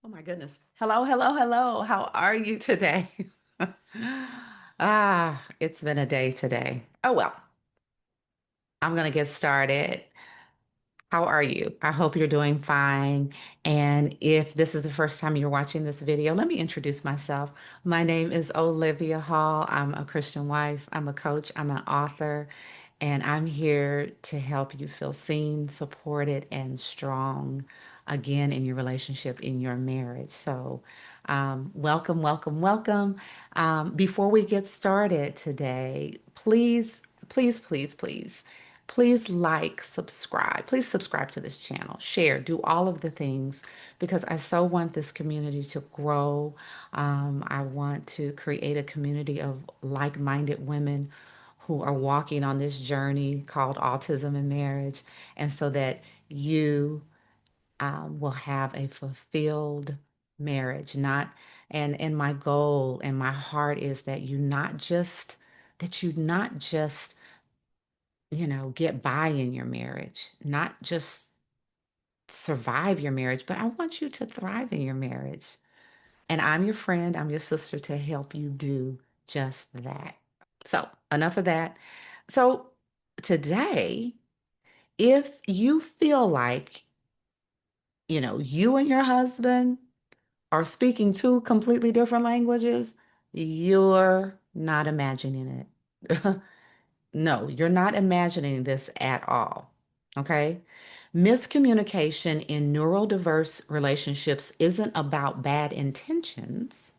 Oh my goodness. Hello, hello, hello. How are you today? It's been a day today. Oh well, I'm gonna get started. How are you? I hope you're doing fine. And if this is the first time you're watching this video, let me introduce myself. My name is Olivia Hall. I'm a Christian wife, I'm a coach, I'm an author, and I'm here to help you feel seen, supported, and strong again in your relationship, in your marriage. So, welcome, welcome, welcome. Before we get started today, please, please, please, please. Please like, subscribe. Please subscribe to this channel, share, do all of the things because I so want this community to grow. I want to create a community of like-minded women who are walking on this journey called autism and marriage, and so that you will have a fulfilled marriage. Not and my goal and my heart is that you not just get by in your marriage, not just survive your marriage, but I want you to thrive in your marriage. And I'm your friend, I'm your sister to help you do just that. So, enough of that. So, today, if you feel like, you and your husband are speaking two completely different languages, you're not imagining it. No, you're not imagining this at all. Okay? Miscommunication in neurodiverse relationships isn't about bad intentions.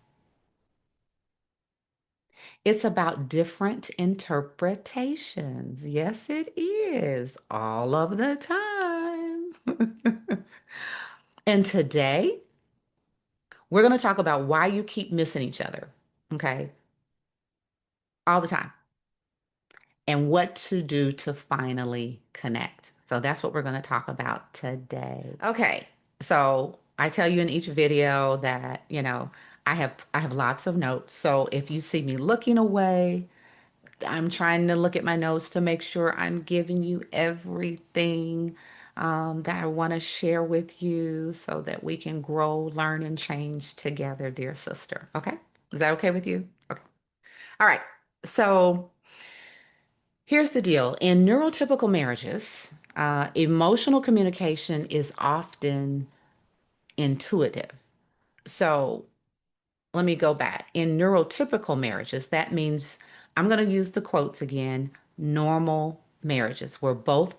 It's about different interpretations. Yes, it is. All of the time. And today, we're going to talk about why you keep missing each other. Okay? All the time. And what to do to finally connect. So that's what we're going to talk about today. Okay. So I tell you in each video that, I have lots of notes. So if you see me looking away, I'm trying to look at my notes to make sure I'm giving you everything that I want to share with you so that we can grow, learn, and change together, dear sister. Okay? Is that okay with you? Okay. All right. So here's the deal. In neurotypical marriages, emotional communication is often intuitive. So let me go back. In neurotypical marriages, that means I'm going to use the quotes again, normal marriages where both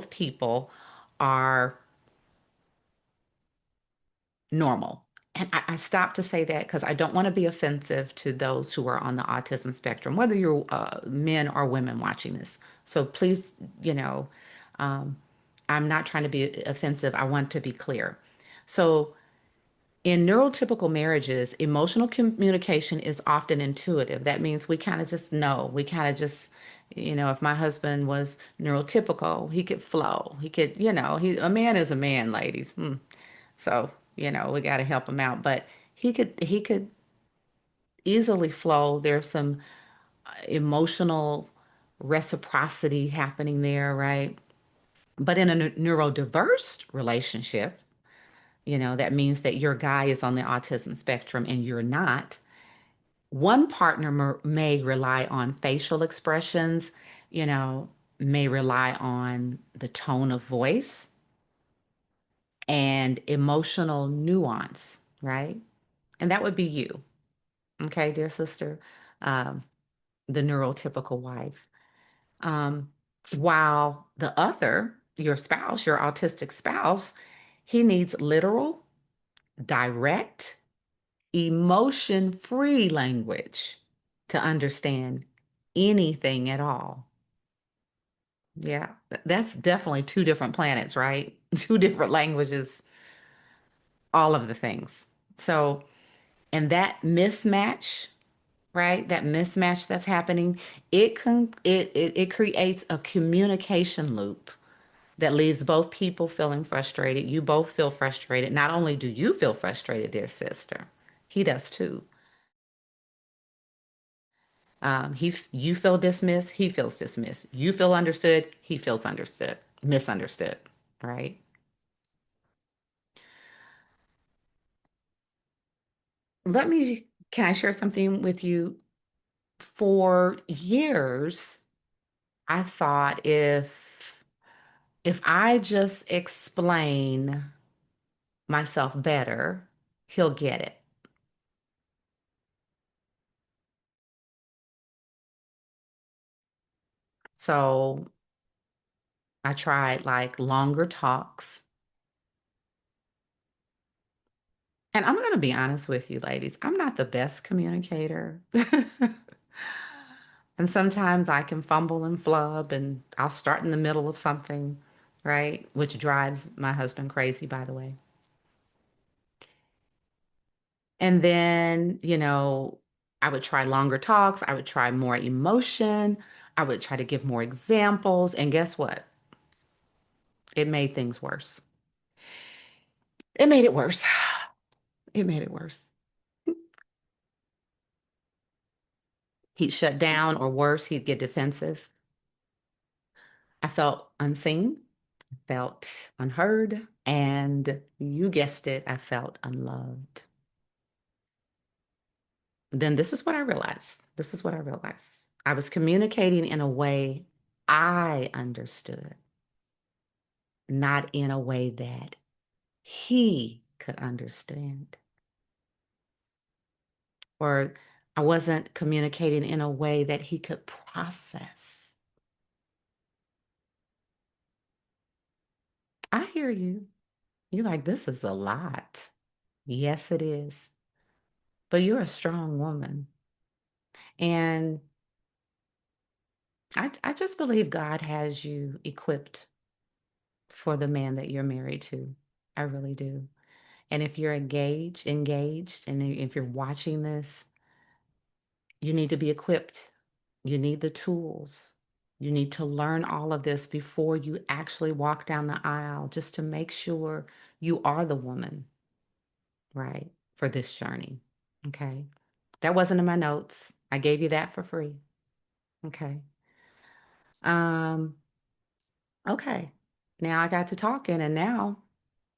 people are normal. And I stopped to say that because I don't want to be offensive to those who are on the autism spectrum, whether you're men or women watching this. So please, you know, um, I'm not trying to be offensive. I want to be clear. So in neurotypical marriages, emotional communication is often intuitive. That means we kind of just know. We kind of just, if my husband was neurotypical, he could flow. He could, a man is a man, ladies. So, we got to help him out. But he could easily flow. There's some emotional reciprocity happening there, right? But in a neurodiverse relationship, that means that your guy is on the autism spectrum and you're not. One partner may rely on facial expressions, you know, may rely on the tone of voice and emotional nuance, right? And that would be you, okay, dear sister, um, the neurotypical wife. Um, while the other, your spouse, your autistic spouse, he needs literal, direct, emotion-free language to understand anything at all. Yeah, that's definitely two different planets, right? Two different languages, all of the things. So, and that mismatch, right? That mismatch that's happening, it creates a communication loop that leaves both people feeling frustrated. You both feel frustrated. Not only do you feel frustrated, dear sister, he does too. You feel dismissed, he feels dismissed. You feel understood, he feels understood, misunderstood, right? can I share something with you? For years, I thought if I just explain myself better, he'll get it. So I tried like longer talks. And I'm going to be honest with you, ladies, I'm not the best communicator. And sometimes I can fumble and flub and I'll start in the middle of something, right? Which drives my husband crazy, by the way. And then, I would try longer talks. I would try more emotion. I would try to give more examples. And guess what? It made things worse. It made it worse. It made it worse. He'd shut down, or worse, he'd get defensive. I felt unseen, felt unheard, and you guessed it, I felt unloved. Then this is what I realized. This is what I realized. I was communicating in a way I understood, not in a way that he could understand. Or I wasn't communicating in a way that he could process. I hear you. You're like, this is a lot. Yes, it is. But you're a strong woman. And I just believe God has you equipped for the man that you're married to. I really do. And if you're engaged, and if you're watching this, you need to be equipped. You need the tools. You need to learn all of this before you actually walk down the aisle, just to make sure you are the woman, right, for this journey. Okay. That wasn't in my notes. I gave you that for free. Okay. Um, okay. Now I got to talking, and now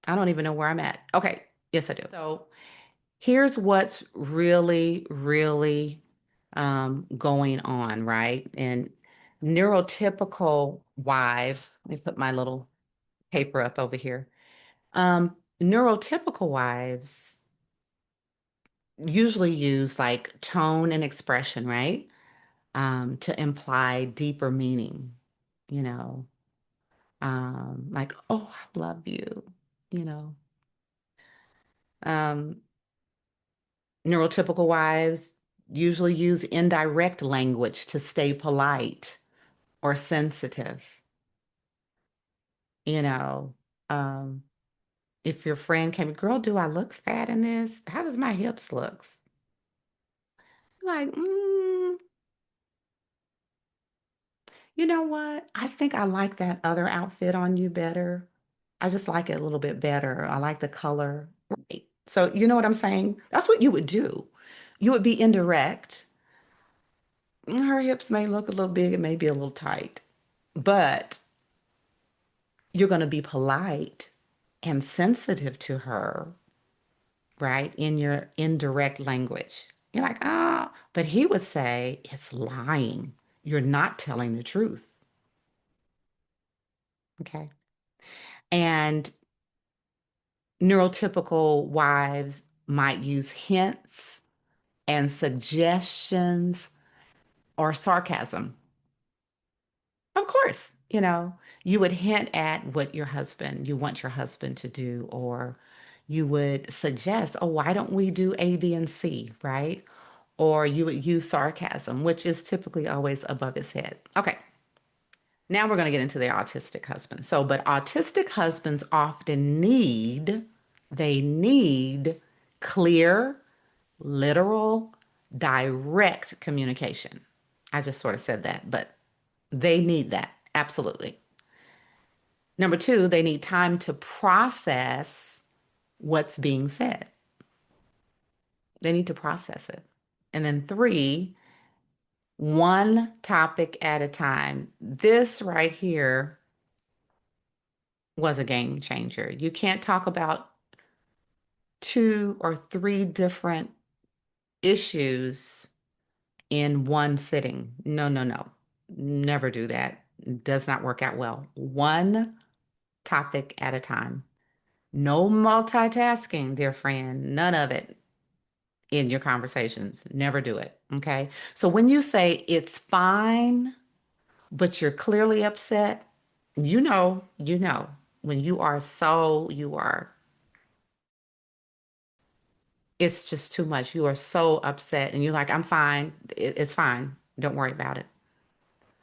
I don't even know where I'm at. Okay. Yes, I do. So here's what's really, really going on, right? And neurotypical wives, let me put my little paper up over here. Neurotypical wives usually use like tone and expression, right? To imply deeper meaning, you know, like, oh, I love you, you know. Um, Neurotypical wives usually use indirect language to stay polite or sensitive. You know, um, if your friend came, girl, do I look fat in this? How does my hips look? Like, you know what? I think I like that other outfit on you better. I just like it a little bit better. I like the color. Right. So, you know what I'm saying? That's what you would do. You would be indirect. Her hips may look a little big, it may be a little tight, but you're going to be polite and sensitive to her, right? In your indirect language. You're like, ah, but he would say it's lying. You're not telling the truth. Okay. And neurotypical wives might use hints and suggestions or sarcasm. Of course, you would hint at what you want your husband to do, or you would suggest, oh, why don't we do A, B, and C, right? Or you would use sarcasm, which is typically always above his head. Okay, now we're going to get into the autistic husband. So, but autistic husbands often they need clear, literal, direct communication. I just sort of said that, but they need that. Absolutely. Number two, they need time to process what's being said. They need to process it. And then three, one topic at a time. This right here was a game changer. You can't talk about two or three different issues in one sitting. No, no, no. Never do that. Does not work out well. One topic at a time. No multitasking, dear friend. None of it in your conversations. Never do it. Okay. So when you say it's fine, but you're clearly upset, you know, when you are so, you are, it's just too much. You are so upset and you're like, I'm fine. It's fine. Don't worry about it.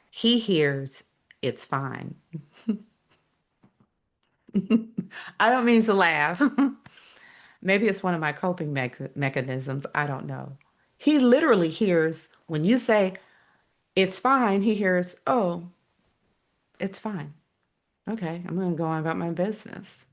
He hears it's fine. I don't mean to laugh. Maybe it's one of my coping mechanisms. I don't know. He literally hears when you say it's fine, he hears, oh, it's fine. Okay, I'm going to go on about my business.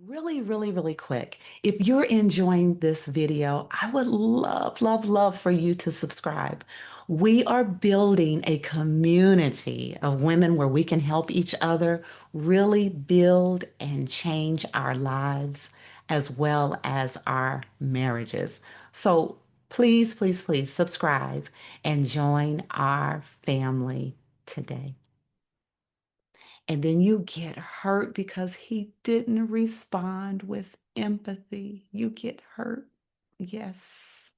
Really, really, really quick. If you're enjoying this video, I would love, love, love for you to subscribe. We are building a community of women where we can help each other really build and change our lives as well as our marriages. So please, please, please subscribe and join our family today. And then you get hurt because he didn't respond with empathy. You get hurt. Yes.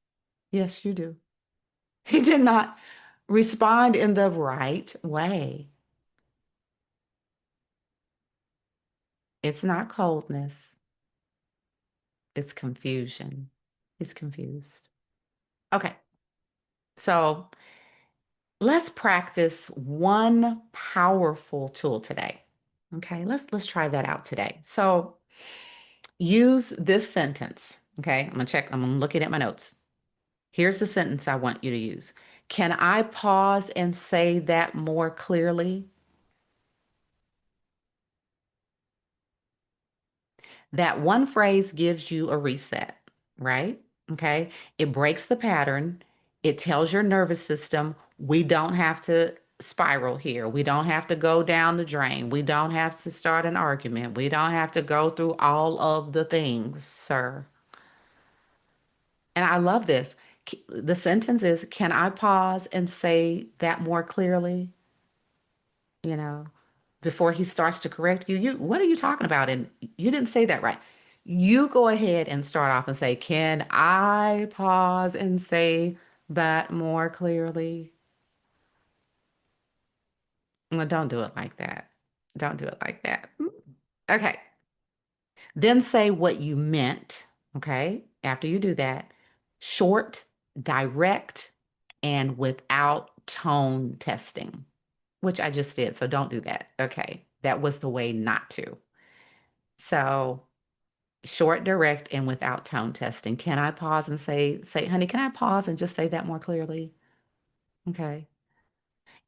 Yes, you do. He did not respond in the right way. It's not coldness, it's confusion. He's confused. Okay. So let's practice one powerful tool today. Okay, let's try that out today. So use this sentence. Okay, I'm gonna look at my notes. Here's the sentence I want you to use. Can I pause and say that more clearly? That one phrase gives you a reset, right? Okay. It breaks the pattern. It tells your nervous system, we don't have to spiral here. We don't have to go down the drain. We don't have to start an argument. We don't have to go through all of the things, sir. And I love this. The sentence is, can I pause and say that more clearly? You know, before he starts to correct you, what are you talking about? And you didn't say that right. You go ahead and start off and say, can I pause and say that more clearly? Well, don't do it like that. Don't do it like that. Okay. Then say what you meant. Okay. After you do that, short, direct, and without tone testing, which I just did. So don't do that. Okay. That was the way not to. So short, direct, and without tone testing. Can I pause and say, honey, can I pause and just say that more clearly? Okay.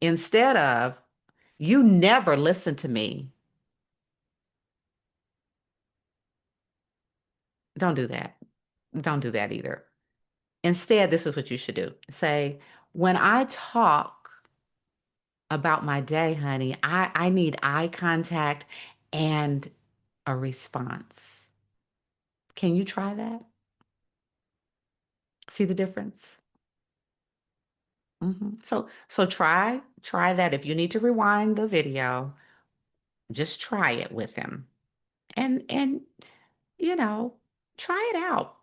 Instead of, you never listen to me. Don't do that. Don't do that either. Instead, this is what you should do. Say, when I talk about my day, honey, I need eye contact and a response. Can you try that? See the difference? So try that. If you need to rewind the video, just try it with him. And you know, try it out.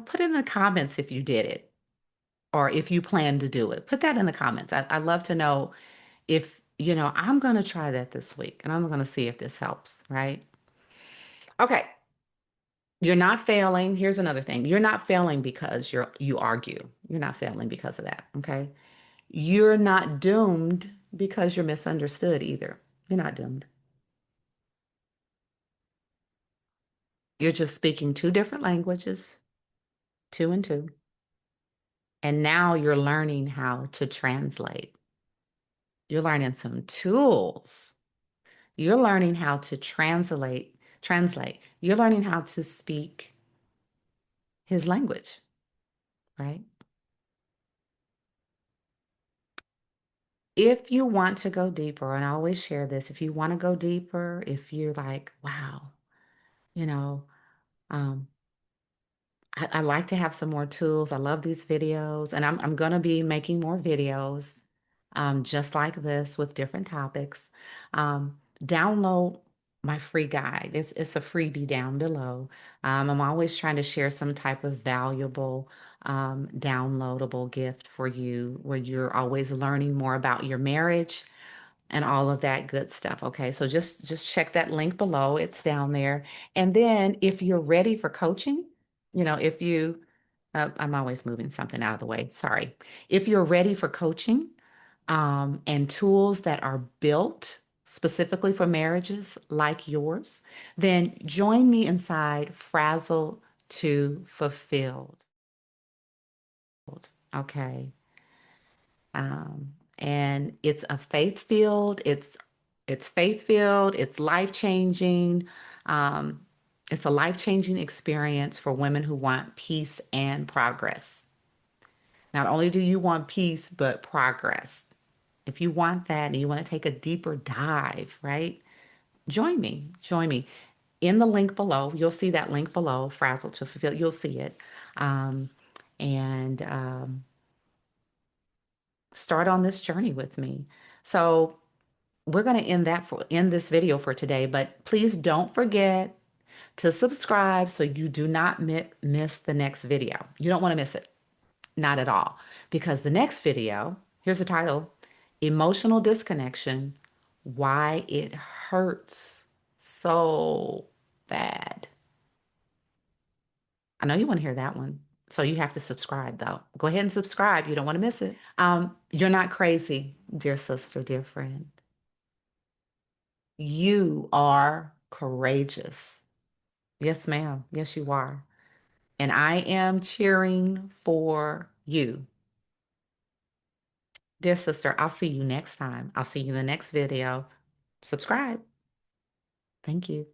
Put in the comments if you did it or if you plan to do it. Put that in the comments. I'd love to know if, I'm going to try that this week and I'm going to see if this helps, right? Okay. You're not failing. Here's another thing. You're not failing because you argue. You're not failing because of that, okay? You're not doomed because you're misunderstood either. You're not doomed. You're just speaking two different languages, two and two. And now you're learning how to translate. You're learning some tools. You're learning how to translate. You're learning how to speak his language, right? If you want to go deeper, and I always share this, if you want to go deeper, if you're like, wow, you know, um, I like to have some more tools. I love these videos, and I'm gonna be making more videos, just like this with different topics. Download my free guide. It's a freebie down below. I'm always trying to share some type of valuable, downloadable gift for you, where you're always learning more about your marriage and all of that good stuff. Okay, so just check that link below. It's down there. And then if you're ready for coaching, if you I'm always moving something out of the way. Sorry. If you're ready for coaching, and tools that are built specifically for marriages like yours, then join me inside Frazzle to Fulfilled. Okay. And it's a faith field. It's faith filled. It's life changing. Um, it's a life changing experience for women who want peace and progress. Not only do you want peace, but progress. If you want that and you want to take a deeper dive, right? Join me. Join me. In the link below, you'll see that link below, Frazzle to Fulfill. You'll see it. Um, and Start on this journey with me. So we're going to end this video for today, but please don't forget to subscribe so you do not miss the next video. You don't want to miss it. Not at all. Because the next video, here's the title, Emotional Disconnection, Why It Hurts So Bad. I know you want to hear that one. So you have to subscribe though. Go ahead and subscribe. You don't want to miss it. You're not crazy, dear sister, dear friend. You are courageous. Yes, ma'am. Yes, you are. And I am cheering for you. Dear sister, I'll see you next time. I'll see you in the next video. Subscribe. Thank you.